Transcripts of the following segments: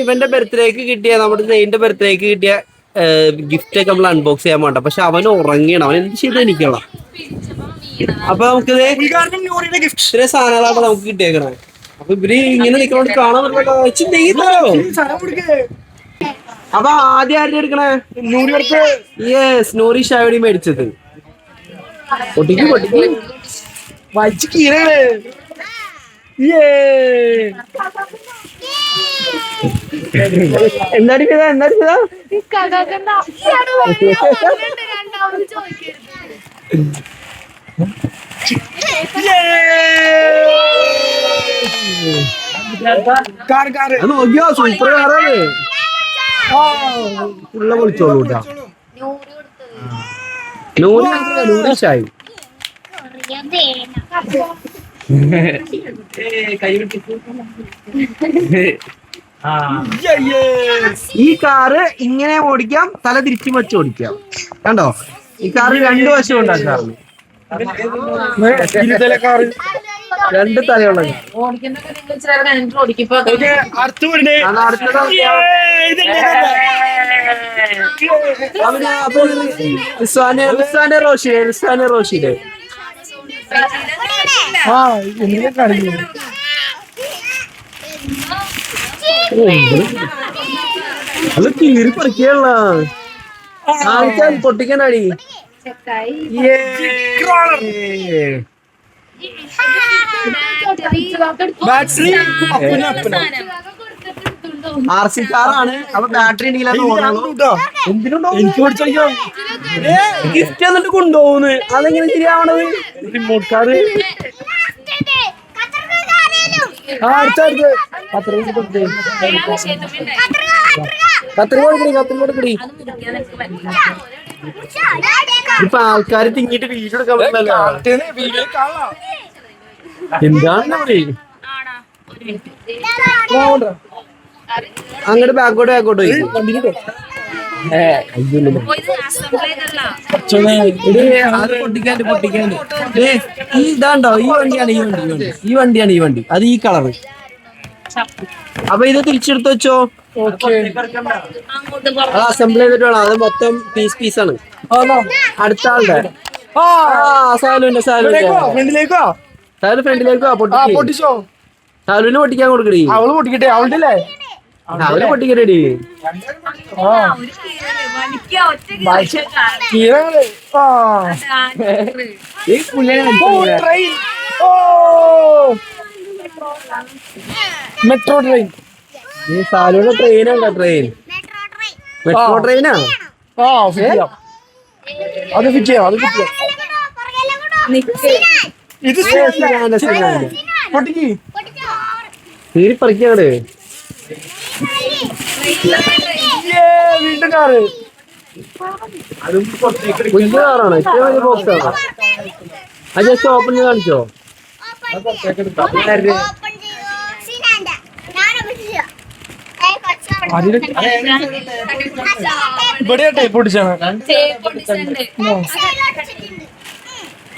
ഇവന്റെ ബർത്ത്ഡേക്ക് കിട്ടിയ നമ്മുടെ നെയ്ന്റെ ബർത്ത്ഡേക്ക് കിട്ടിയ ഗിഫ്റ്റ് ഒക്കെ നമ്മൾ അൺബോക്സ് ചെയ്യാൻ വേണ്ട. പക്ഷെ അവൻ ഉറങ്ങിയാണ്, അവൻ എന്ത് ചെയ്ത് എനിക്കണം. അപ്പൊ നമുക്ക് ഇത്രയും സാധനങ്ങളാണ് നമുക്ക് കിട്ടിയേക്കണേ. അപ്പൊ ഇവര് ഇങ്ങനെ നിൽക്കണോണ്ട് കാണാൻ അപ്പൊ ആദ്യം ആരുടെ എടുക്കണേ? യെസ്, നൂറി ഷാവടി മേടിച്ചത്. പൊട്ടിക്ക് വലിച്ചു കീറേ. എന്താ നോക്കിയോ, സൂപ്പർ കാറാണ്. ഉള്ള വിളിച്ചോളൂ കേട്ടാ. നൂറിഷായി ഈ കാറ് ഇങ്ങനെ ഓടിക്കാം, തല തിരിച്ചു വെച്ച് ഓടിക്കാം. കണ്ടോ, ഈ കാറ് രണ്ടു വശം ഉണ്ടാക്കാറ്. രണ്ട് തലയുള്ള റോഷിലെ അത് കീറി പറിക്കാനുള്ള ആൾക്കാർ പൊട്ടിക്കാനാടി. ആർ സി കാറാണ്. അപ്പൊ ബാറ്ററി ഗിഫ്റ്റ് എന്നിട്ട് കൊണ്ടുപോകുന്നു. അതെങ്ങനെ ശരിയാവണത്? റിമോട്ട് കാറ് ഇപ്പൊ ആൾക്കാര് തിങ്ങിട്ട് വീഡിയോ എടുക്കാൻ പറ്റില്ലല്ലോ. എന്താണ് അങ്ങോട്ട് ബാക്കോട്ട് പൊട്ടിക്കാണ്ട് ഇതാണ്ടോ, ഈ വണ്ടിയാണ് അത് ഈ കളറ്. അപ്പൊ ഇത് തിരിച്ചെടുത്ത് വെച്ചോ. അത് അസംബിൾ ചെയ്തിട്ട് വേണം. അത് മൊത്തം പീസാണ്. അടുത്ത ആളുടെ സാലുവിന്റെ ഫ്രണ്ടിലേക്കോ പൊട്ടിച്ചോ. സാലുവിന് പൊട്ടിക്കാൻ കൊടുക്കണേ. അവള് പൊട്ടിക്കട്ടെ. അവള് പൊട്ടിക്കട്ടെടി. Metro train. ഈ സാലുവിന്റെ ട്രെയിനാണ്. മെട്രോ ട്രെയിനാ. അത് ഫിറ്റ് ചെയ്യാം. ഇത് തീരി പറിക്കാണ്. വീണ്ടും കാറ്. വലിയ കാറാണ്. ഇത്ര വലിയ ബോക്സാണ്. അത് ജസ്റ്റ് ഓപ്പൺ ചെയ്ത് കാണിച്ചോ.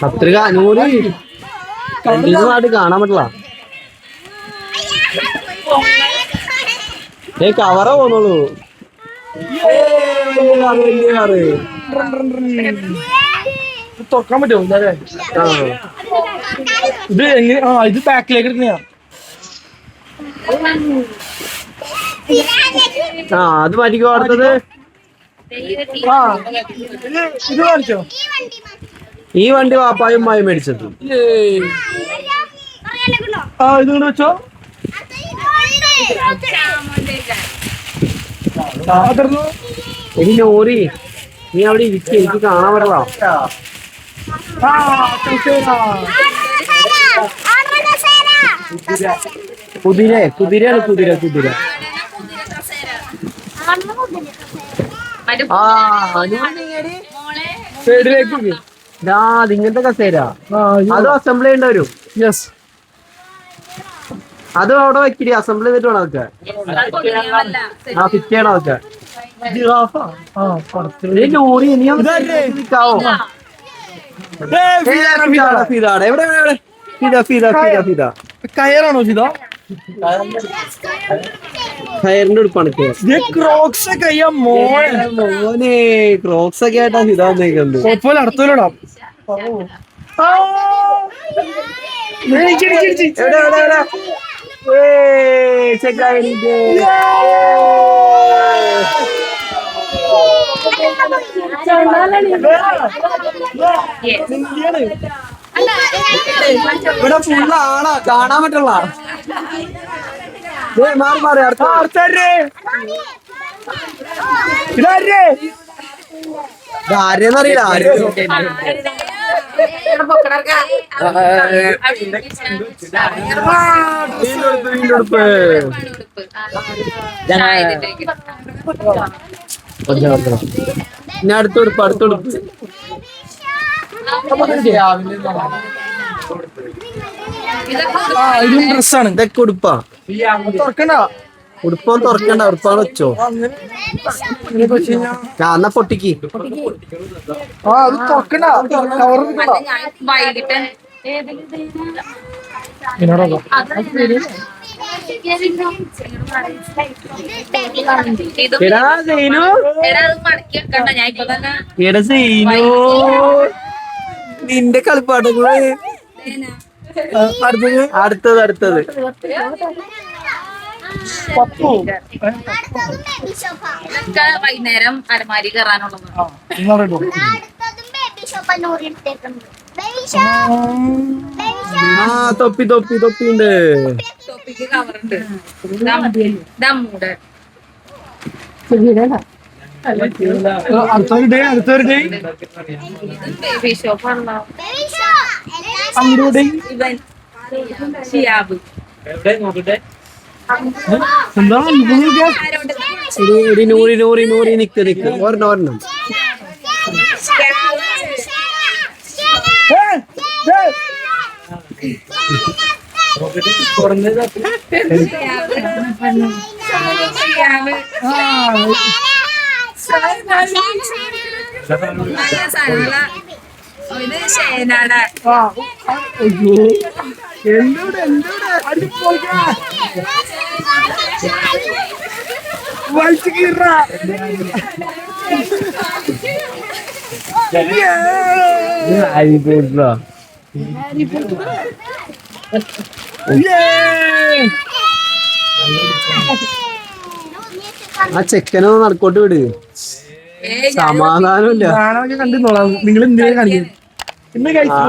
കത്രിക 100 നാട് കാണാൻ പറ്റില്ല. കവറ പോന്നോളൂ. തുറക്കാൻ പറ്റുമോ? ഇത് എങ്ങനെ? ഇത് ബാക്കിലേക്ക് എടുക്കുന്നയാ. അത് മാറ്റിക്കോ. അടുത്തത് ഇത് കാണിച്ചോ. ഈ വണ്ടി വാപ്പായും ഉമ്മായും മേടിച്ചത്. ഇത് വെച്ചോ. എനിക്ക് നോറി നീ അവിടെ ഇരിക്കും, എനിക്ക് കാണാൻ പറ്റില്ല. കുതിരയാണ് കുതിര. സൈഡിലേക്ക് ഇങ്ങനത്തെ കസേര. അത് അസംബിൾ ചെയ്യേണ്ട വരും. യെസ്, അത് അവിടെ വെക്കിടി. അസംബിൾ ചെയ്തിട്ട് വേണം അതൊക്കെ. ഫിറ്റ് ചെയ്യണം അതൊക്കെ. കയറാണോ ചെയ്തോ? ഹയറിന്റെ ഉടുപ്പാണ് ക്രോക്സ് ഒക്കെ അയ്യാ മോനെ മോനെ ക്രോക്സ് ഒക്കെ ആയിട്ടാ ഇതാ വന്നേക്കുന്നത്. കുഴപ്പമില്ല അടുത്തോടാം. എവിടെ എവിടെ എവിടെ ചെക്കായിട്ട് ഇവിടെ ഫുള്ള് ആണോ കാണാൻ പറ്റുള്ള മാറി മാറി ആരെന്നറിയില്ല വീണ്ടെടുപ്പ് ഞാൻ അടുത്തുടുപ്പ് അടുത്തുടുപ്പ് ഇതും ഡ്രസ്സാണ്. ഇതൊക്കെ ഉടുപ്പാ. തുറക്കണ്ട ഉടുപ്പൊന്നും തുറക്കണ്ട, ഉടുപ്പാണ് വെച്ചോ. ഞാൻ എന്നാ പൊട്ടിക്ക്. അത് തുറക്കണ്ട. നിന്റെ കളിപ്പാട്ടങ്ങള് അടുത്തത് അടുത്തത് വൈകുന്നേരം അലമാരി കയറാനുള്ളത്. തൊപ്പി തൊപ്പി തൊപ്പിണ്ട്. തൊപ്പിക്ക് കവറുണ്ട്. ദമ്മൂടെ അടുത്തൊരു ഡേ ബേബി ഷോപ്പാണല്ലോ. ഇവൻ ഷിയാബ് നൂറി നൂറി നൂറി നിക്ക് നിക്ക് ഒരെണ്ണം ഒരെണ്ണം. ഇത് ഷേനാണ്. വലിച്ചു കീറ ആ ചെക്കനൊന്ന് നടക്കോട്ട് വിട്. സമാധാനമില്ല. കാണാനൊക്കെ കണ്ടിരുന്നോളാം. നിങ്ങൾ എന്തിനാ കാണിക്കുന്നത്? പിന്നെ കഴിച്ചു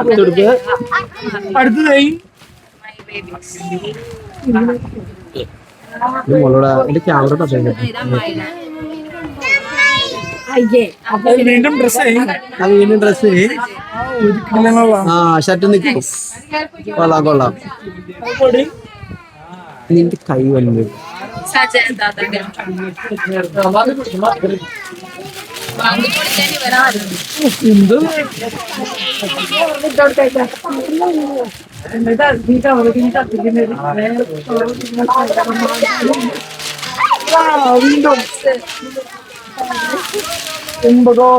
അടുത്തതായി മോളോടാ എന്റെ ക്യാമറ വീണ്ടും ഡ്രസ് വീണ്ടും ഡ്രസ്. ആ ഷർട്ട് നിൽക്കും. കൊള്ളാം കൊള്ളാം. നിന്റെ കൈ വലുത്. എന്ത് വീണ്ടും എൺപതോ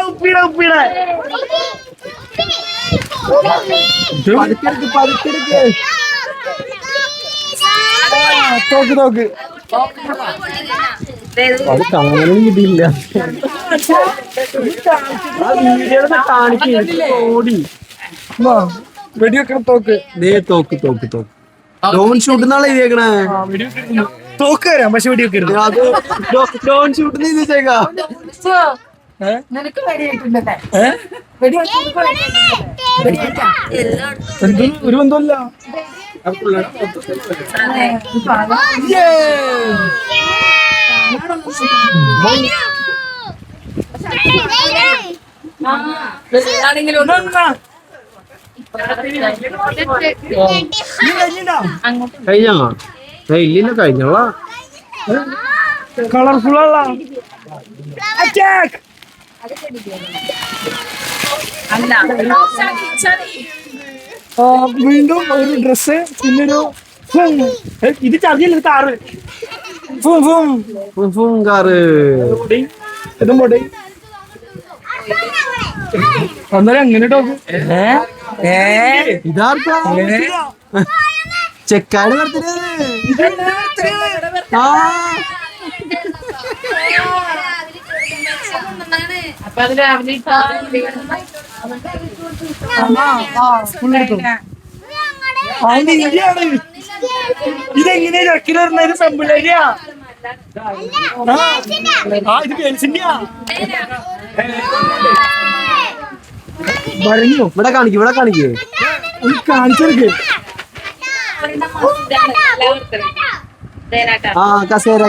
ഉപ്പിട ഉപ്പിട പതുക്കെടുക്ക് പതുക്കെടുക്ക്. തോക്ക് തോക്ക് അത് കാണാനും കിട്ടിയില്ല. ആ വീഡിയോ കാണിക്കോടി വെടിവെക്കണം തോക്ക്. തോക്ക് തോക്ക് തോക്ക് ഡോൺ ഷൂട്ട് എന്നാണ് എഴുതിയേക്കണേ. തോക്ക് തരാം പക്ഷെ വെടിവെക്കരുത്. അത് ഡോൺ ഷൂട്ട് എഴുതിച്ചേക്കാ. ഒരു ബന്ധമില്ല. കഴിഞ്ഞാ ഇല്ലില്ല കഴിഞ്ഞോളാ. കളർഫുൾ അല്ല. വീണ്ടും ഒരു ഡ്രസ് പിന്നൊരു ഇത് ചതിയല്ല കാറ്. കാറ് ഇതും പോട്ടെ. അന്നേരം എങ്ങനെ ടോക്ക് ഇതാർക്കാ ചെക്കാട് ബർത്ത്ഡേ ആ അപ്പൊ അത് രാവിലെ ഇതെങ്ങനെയാ ചക്കിന് പറഞ്ഞ പെമ്പിള്ളേരിയാ ഇത് ഗേൾസിന്റെയാ പറഞ്ഞു ഇവിടെ കാണിക്കും കാണിച്ചെടുക്ക് ആ കസേര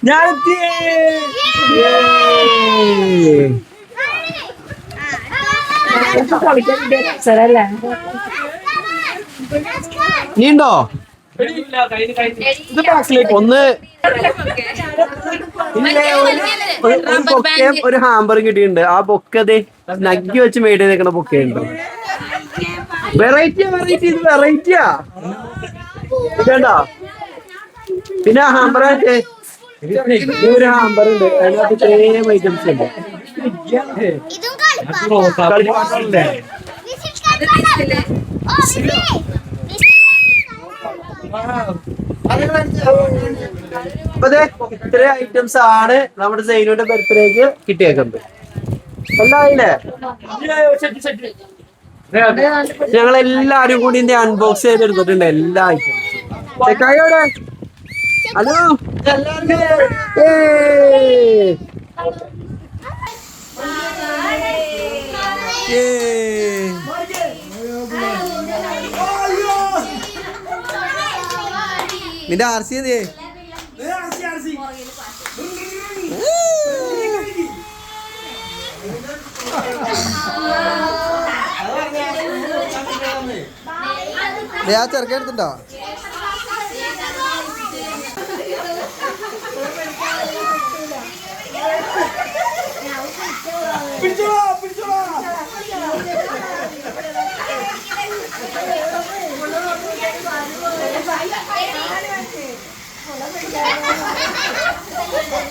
ഞാനെത്തിയേ നീ ഉണ്ടോ ഇത് ബാക്കിലേക്ക് ഒന്ന് ബൊക്കയും ഒരു ഹാമ്പറും കിട്ടിയിട്ടുണ്ട് ആ ബൊക്കതെ നഗ്ഗി വെച്ച് മേടി നിൽക്കണ ബൊക്കയുണ്ട് വെറൈറ്റിയാ കണ്ടോ പിന്നെ ഹാമ്പർ ഒരു ഹാമ്പർ ഉണ്ട് അതിനകത്ത് ഇത്രയും ഐറ്റംസ് ഉണ്ട് കളിപ്പാട്ടമുണ്ട് അപ്പൊ ഇത്ര ഐറ്റംസ് ആണ് നമ്മുടെ സൈനുവിന്റെ ബർത്ത്ഡേക്ക് കിട്ടിയേക്കുന്നത് എല്ലാം ആയില്ലേ ഞങ്ങൾ എല്ലാരും കൂടി ഇതിന്റെ അൺബോക്സ് ചെയ്തെടുത്തിട്ടുണ്ട് എല്ലാ ഐറ്റംസും ചെക്കായോടെ ഹലോ നിന്റെ ആർ സി എന്തേ ആ ചെറുക്ക എടുത്തിട്ടോ